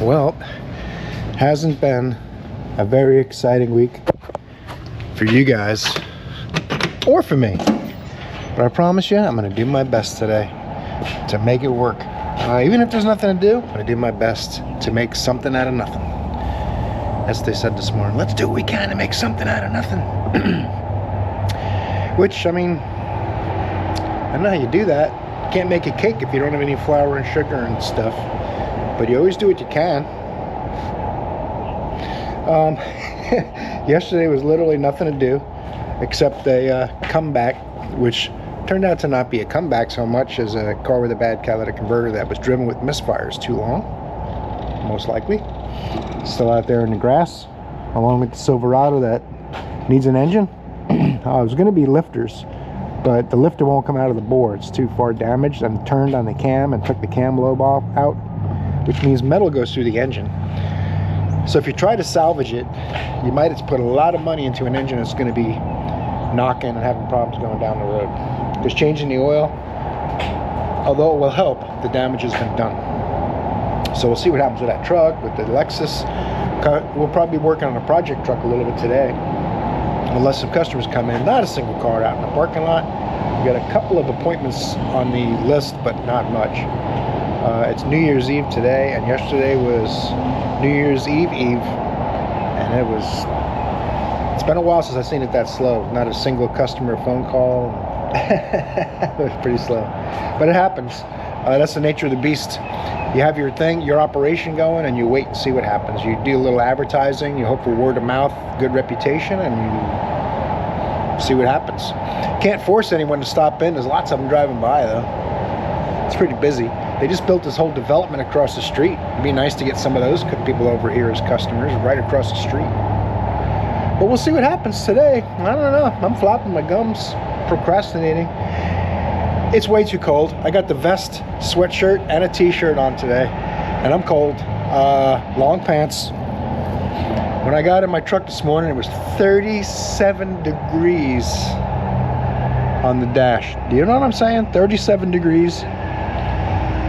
Well, hasn't been a very exciting week for you guys or for me, but I promise you I'm gonna do my best today to make it work. Even if there's nothing to do, I'm gonna do my best to make something out of nothing. As they said this morning, let's do what we can to make something out of nothing. Which, I mean, I don't know how you do that. You can't make a cake if you don't have any flour and sugar and stuff, but you always do what you can. Yesterday was literally nothing to do except a comeback, which turned out to not be a comeback so much as a car with a bad catalytic converter that was driven with misfires too long, most likely. Still out there in the grass, along with the Silverado that needs an engine. It was going to be lifters, but the lifter won't come out of the bore. It's too far damaged, and turned on the cam and took the cam lobe out, which means metal goes through the engine. So if you try to salvage it, you might have to put a lot of money into an engine that's going to be knocking and having problems going down the road. Just changing the oil, although it will help, the damage has been done. So we'll see what happens with that truck, with the Lexus. We'll probably be working on a project truck a little bit today, unless some customers come in. Not a single car out in the parking lot. We got a couple of appointments on the list, but not much. It's New Year's Eve today, and yesterday was New Year's Eve, and it's been a while since I've seen it that slow. Not a single customer phone call. It was pretty slow, but it happens. That's the nature of the beast. You have your thing, your operation going, and you wait and see what happens. You do a little advertising, you hope for word of mouth, good reputation, and you see what happens. Can't force anyone to stop in. There's lots of them driving by, though. It's pretty busy. They just built this whole development across the street. It'd be nice to get some of those people over here as customers right across the street. But we'll see what happens today. I don't know. I'm flopping my gums, procrastinating. It's way too cold. I got the vest, sweatshirt, and a t-shirt on today, and I'm cold. Long pants. When I got in my truck this morning, it was 37 degrees on the dash. Do you know what I'm saying? 37 degrees.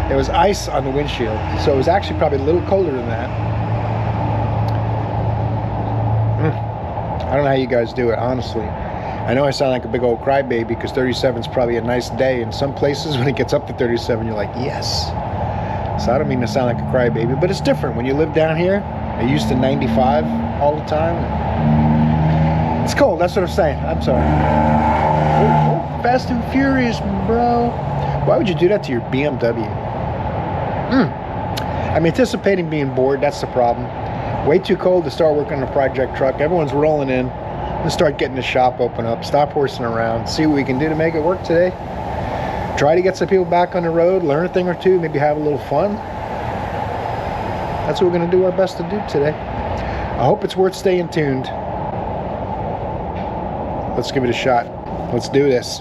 There was ice on the windshield, so it was actually probably a little colder than that. I don't know how you guys do it, honestly. I know I sound like a big old crybaby because 37 is probably a nice day. In some places, when it gets up to 37, you're like, yes. So I don't mean to sound like a crybaby, but it's different. When you live down here, you're used to 95 all the time. It's cold, that's what I'm saying. I'm sorry. Oh, Fast and Furious, bro. Why would you do that to your BMW? I'm anticipating being bored, that's the problem. Way too cold to start working on a project truck. Everyone's rolling in. Let's start getting the shop open up. Stop horsing around. See what we can do to make it work today. Try to get some people back on the road, learn a thing or two, maybe have a little fun. That's what we're going to do our best to do today. I hope it's worth staying tuned. Let's give it a shot. Let's do this.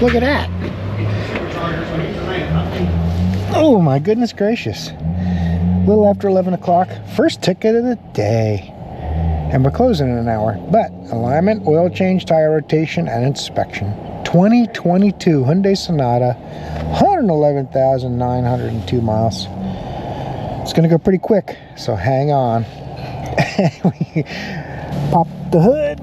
Look at that. Oh my goodness gracious. A little after 11 o'clock. First ticket of the day. And we're closing in an hour. But alignment, oil change, tire rotation, and inspection. 2022 Hyundai Sonata. 111,902 miles. It's going to go pretty quick. So hang on. We pop the hood.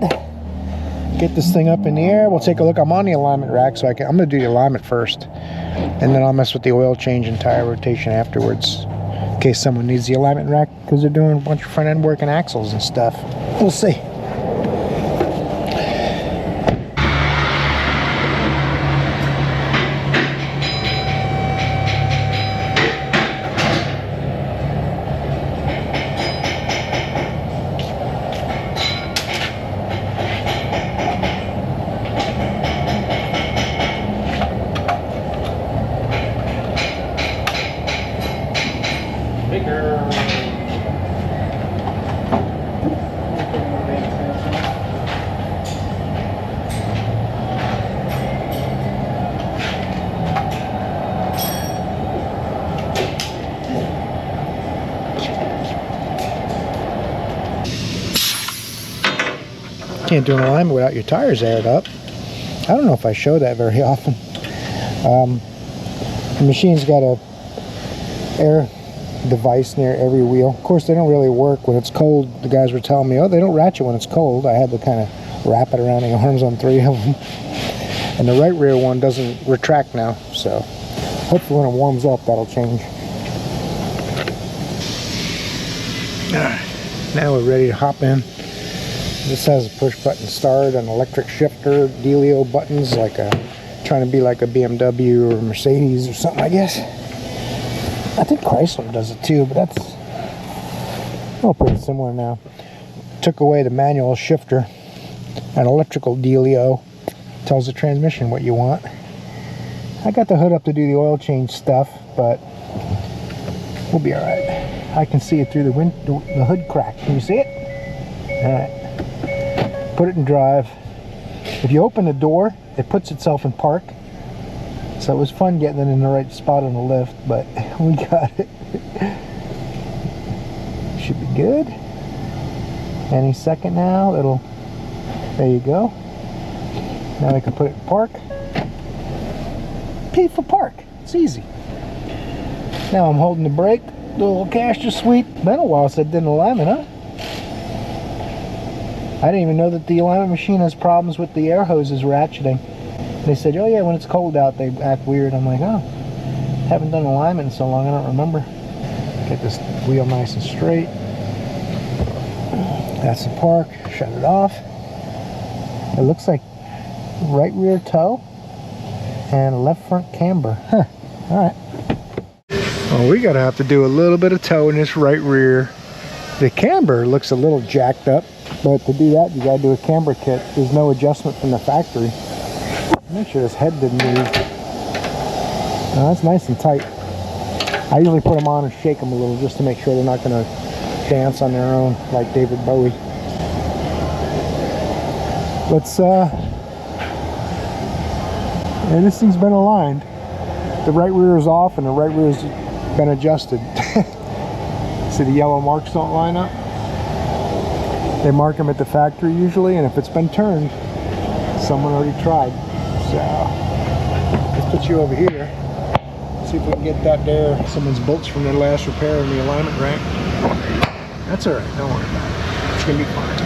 Get this thing up in the air. We'll take a look. I'm on the alignment rack, so I'm going to do the alignment first, and then I'll mess with the oil change and tire rotation afterwards, in case someone needs the alignment rack because they're doing a bunch of front end work and axles and stuff. We'll see. Can't do an alignment without your tires aired up. I don't know if I show that very often. The machine's got a air device near every wheel. Of course, they don't really work when it's cold. The guys were telling me, oh, they don't ratchet when it's cold. I had to kind of wrap it around the arms on 3 of them. And the right rear one doesn't retract now, so hopefully when it warms up, that'll change. Now we're ready to hop in. This has a push button start, an electric shifter, dealio buttons, like trying to be like a BMW or Mercedes or something, I guess. I think Chrysler does it too, but that's all pretty similar now. Took away the manual shifter, an electrical dealio, tells the transmission what you want. I got the hood up to do the oil change stuff, but we'll be all right. I can see it through the hood crack. Can you see it? All right. Put it in drive. If you open the door, it puts itself in park. So it was fun getting it in the right spot on the lift, but we got it. Should be good. Any second now, there you go. Now I can put it in park. P for park. It's easy. Now I'm holding the brake. The little caster sweep. Been a while since I did an alignment, huh? I didn't even know that the alignment machine has problems with the air hoses ratcheting. They said, oh yeah, when it's cold out they act weird. I'm like, oh, haven't done alignment in so long, I don't remember. Get this wheel nice and straight. That's the park. Shut it off. It looks like right rear toe and left front camber. Huh. Alright. Oh, we gotta have to do a little bit of toe in this right rear. The camber looks a little jacked up, but to do that you gotta do a camber kit. There's no adjustment from the factory. Make sure this head didn't move. No, that's nice and tight. I usually put them on and shake them a little just to make sure they're not gonna dance on their own like David Bowie. Let's and this thing's been aligned. The right rear is off and the right rear has been adjusted. See, the yellow marks don't line up. They mark them at the factory usually, and if it's been turned, someone already tried. So let's put you over here. See if we can get that there. Someone's bolts from their last repair in the alignment rack. That's all right. Don't worry about it. It's gonna be fine.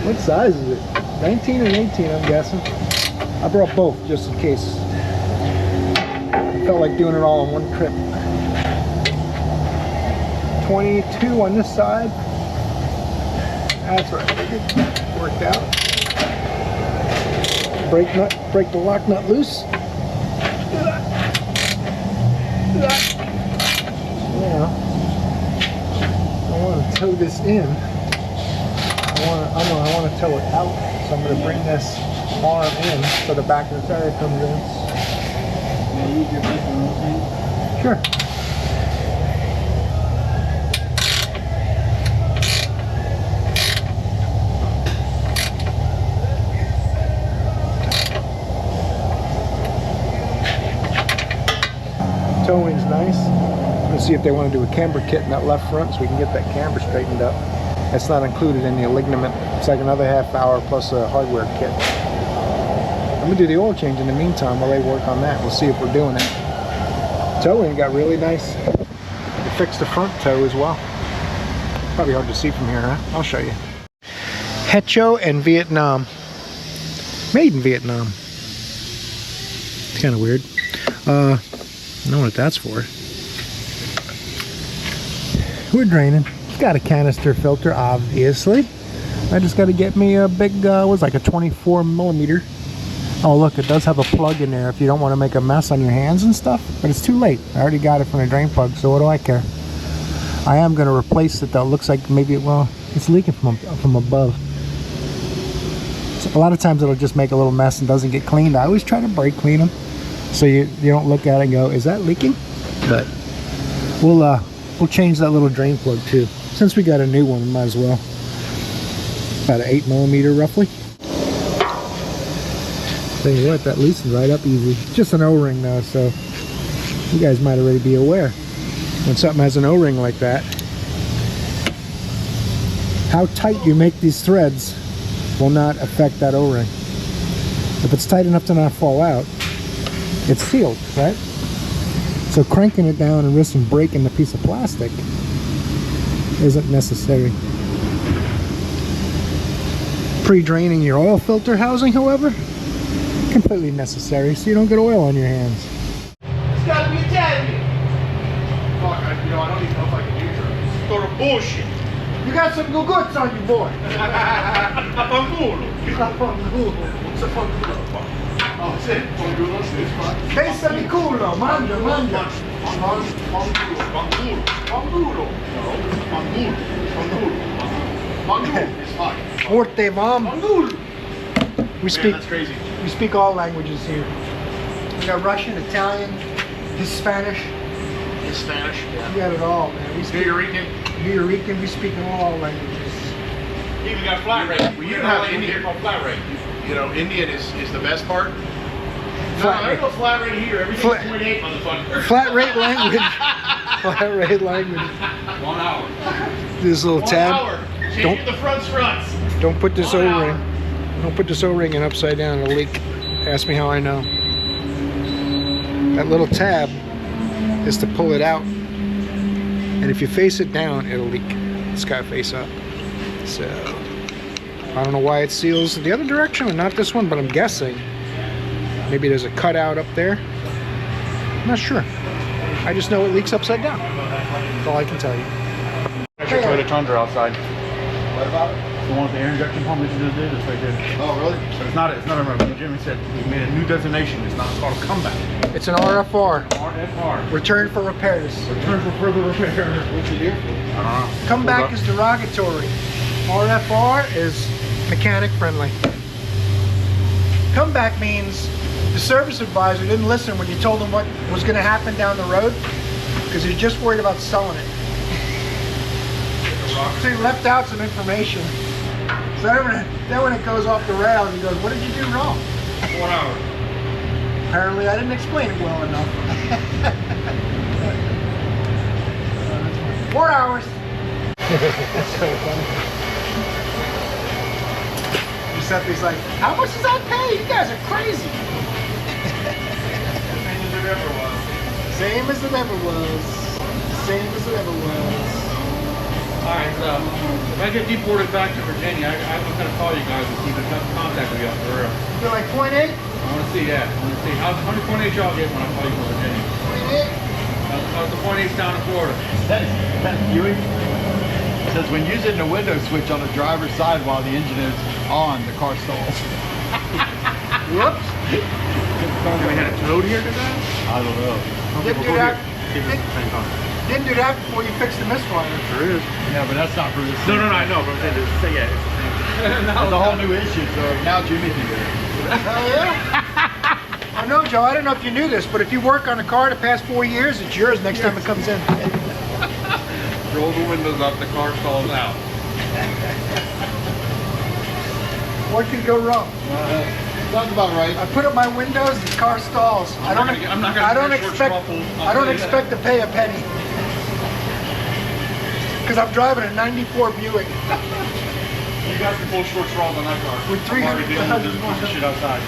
What size is it? 19 and 18, I'm guessing. I brought both just in case. I felt like doing it all on one trip. 22 on this side. That's right. Worked out. Break the lock nut loose. Now, I want to tow this in. I want to tow it out. So I'm going to bring this arm in so the back of the tire comes in. Sure. Towing's nice. Let's see if they want to do a camber kit in that left front so we can get that camber straightened up. That's not included in the alignment. It's like another half hour plus a hardware kit. I'm going to do the oil change in the meantime while they work on that. We'll see if we're doing it. Towing got really nice. They fixed the front toe as well. Probably hard to see from here, huh? I'll show you. Hecho and Vietnam. Made in Vietnam. It's kind of weird. I don't know what that's for. We're draining. It's got a canister filter, obviously. I just got to get me a big, what's like a 24 millimeter. Oh look, it does have a plug in there if you don't want to make a mess on your hands and stuff. But it's too late. I already got it from the drain plug, so what do I care? I am going to replace it though. It looks like maybe, well, it's leaking from above. So a lot of times it'll just make a little mess and doesn't get cleaned. I always try to brake clean them, so you don't look at it and go, is that leaking? But we'll change that little drain plug too. Since we got a new one, we might as well. About an 8 millimeter roughly. Tell you what, that loosens right up easy. Just an O-ring though, so you guys might already be aware. When something has an O-ring like that, how tight you make these threads will not affect that O-ring. If it's tight enough to not fall out, it's sealed, right? So cranking it down and risking breaking the piece of plastic isn't necessary. Pre-draining your oil filter housing, however, completely necessary so you don't get oil on your hands. It's gotta be Italian. Fuck, I don't even know if I can use her. It's sort of bullshit. You got some good goods on you, boy. Fanculo. What's a fanculo? Oh, sì, fanculo, sì, it's Pensa di culo, mangia, mangia. Fanculo. Fanculo. No, fanculo. Fanculo. Fanculo is fine. Forte, mom. Fanculo. We speak. That's crazy. We speak all languages here. We got Russian, Italian, Spanish. In Spanish, yeah. We got it all, man. We speak New Rican. We speak in all languages. You even got flat rate. Well, you have Indian called flat rate. You know, Indian is the best part. Flat no, there's no flat rate here. Everything's 0.8 motherfucker. Flat rate language. Flat rate language. 1 hour. This little 1 tab. hour. Change the front struts. Don't put this 1 O-ring. hour. Don't put this O-ring in upside down. It'll leak. Ask me how I know. That little tab is to pull it out. And if you face it down, it'll leak. It's got to face up. So, I don't know why it seals the other direction and not this one, but I'm guessing maybe there's a cutout up there. I'm not sure. I just know it leaks upside down. That's all I can tell you. That's your Toyota Tundra outside. What about it? The one with the air injection pump that you just did, it's right there. Oh, really? But it's not a Jimmy said we made a new designation. It's called a comeback. It's an RFR. RFR. Return for repairs. Return for further repair. What's it here for? I don't know. Comeback is derogatory. RFR is mechanic friendly. Comeback means the service advisor didn't listen when you told him what was going to happen down the road because he's just worried about selling it. So he left out some information. So then when it goes off the rails, he goes, "What did you do wrong?" 1 hour. Apparently I didn't explain it well enough. 4 hours. That's so funny. Giuseppe's like, "How much does that pay? You guys are crazy." Same as it ever was. Same as it ever was. Same as it ever was. Alright, so if I get deported back to Virginia, I'm going to call you guys and keep in contact with you for real. You're like 0.8? I want to see that. I want to see how many point eight y'all get when I call you from Virginia. 0.8? How's the point eights down in Florida? That Buick says when using the window switch on the driver's side while the engine is on, the car stalls. Whoops. Do we had a toad here today? I don't know. Didn't do that. Didn't do that before you fixed the misfire. There is. Yeah, but that's not for this. No, I know, but I'm saying it's, yeah. That's a whole new issue, so now Jimmy can do it. Hell yeah. I know, Joe. I don't know if you knew this, but if you work on a car the past 4 years, it's yours next time it comes in. Roll the windows up, the car stalls out. What could go wrong? Sounds about right. I put up my windows, the car stalls. I don't expect to pay a penny. Because I'm driving a 94 Buick. You guys can pull short straws on that car. With 300 This piece of shit outside.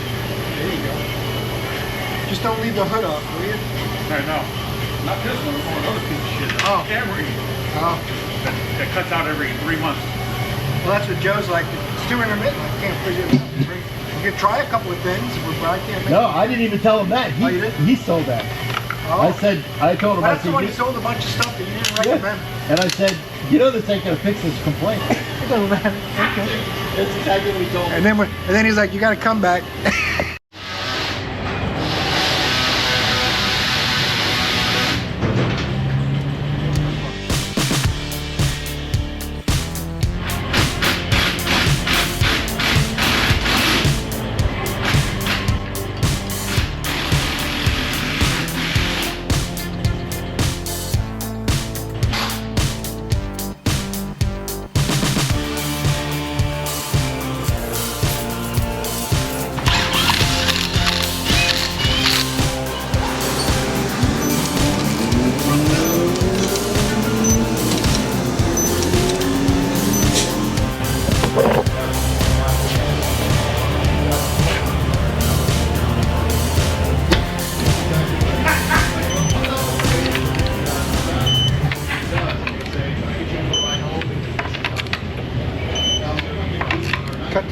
There you go. Just don't leave the hood up, will you? No. Not this one. We're going another piece of shit. Oh. Camry. Oh. That cuts out every 3 months. Well, that's what Joe's like. It's too intermittent. I can't figure it out. You could try a couple of things, but I can't make No, I didn't even tell him that. Oh, you did? He sold that. Oh. I told him, That's I the one said, who sold a bunch of stuff that you didn't yeah. recommend. And I said, you know this ain't gonna fix this complaint. It doesn't matter. Okay. That's exactly what he told me. And then he's like, "You got to come back."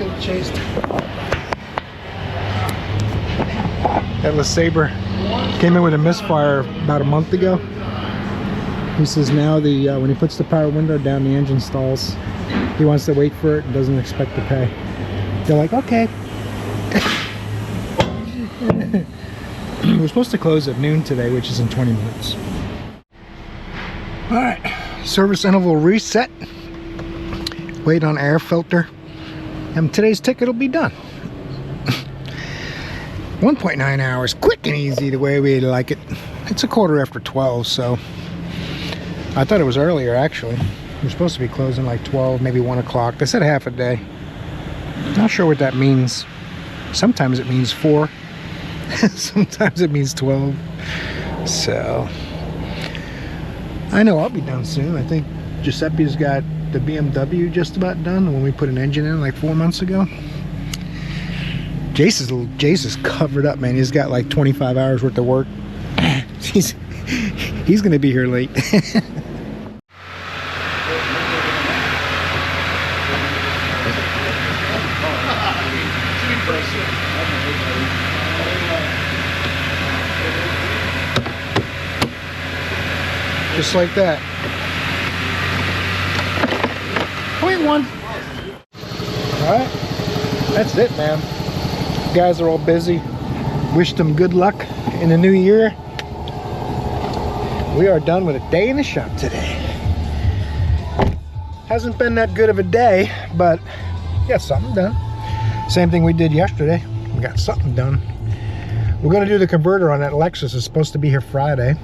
still chased. That LeSabre came in with a misfire about a month ago. He says now when he puts the power window down, the engine stalls. He wants to wait for it and doesn't expect to pay. They're like, okay. We're supposed to close at noon today, which is in 20 minutes. Alright, service interval reset. Wait on air filter. And today's ticket will be done. 1.9 hours, quick and easy the way we like it. It's a 12:15, so I thought it was earlier actually. We're supposed to be closing like 12, maybe 1 o'clock. They said half a day. Not sure what that means. Sometimes it means 4. Sometimes it means 12. So I know I'll be done soon. I think Giuseppe's got the BMW just about done when we put an engine in like 4 months ago. Jace is covered up, man. He's got like 25 hours worth of work. He's gonna be here late. Just like that. Point one. Alright. That's it, man. Guys are all busy. Wish them good luck in the new year. We are done with a day in the shop today. Hasn't been that good of a day, but got something done. Same thing we did yesterday. We got something done. We're going to do the converter on that Lexus. It's supposed to be here Friday.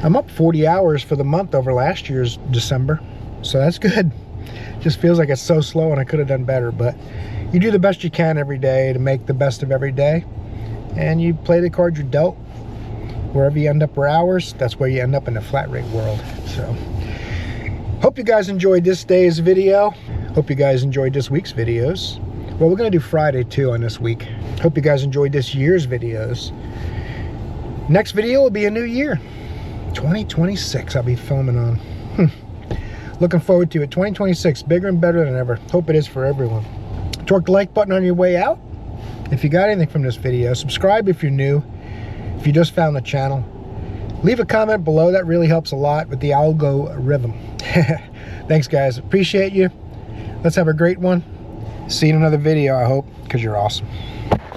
I'm up 40 hours for the month over last year's December, so that's good. Just feels like it's so slow and I could have done better, but you do the best you can every day to make the best of every day, and you play the cards you're dealt. Wherever you end up for hours, that's where you end up in the flat rate world. So hope you guys enjoyed this day's video. Hope you guys enjoyed this week's videos. Well, we're gonna do Friday too on this week. Hope you guys enjoyed this year's videos. Next video will be a new year, 2026. I'll be filming on. Looking forward to it. 2026, bigger and better than ever. Hope it is for everyone. Torque the like button on your way out. If you got anything from this video, subscribe if you're new. If you just found the channel, leave a comment below. That really helps a lot with the algorithm. Thanks, guys. Appreciate you. Let's have a great one. See you in another video, I hope, because you're awesome.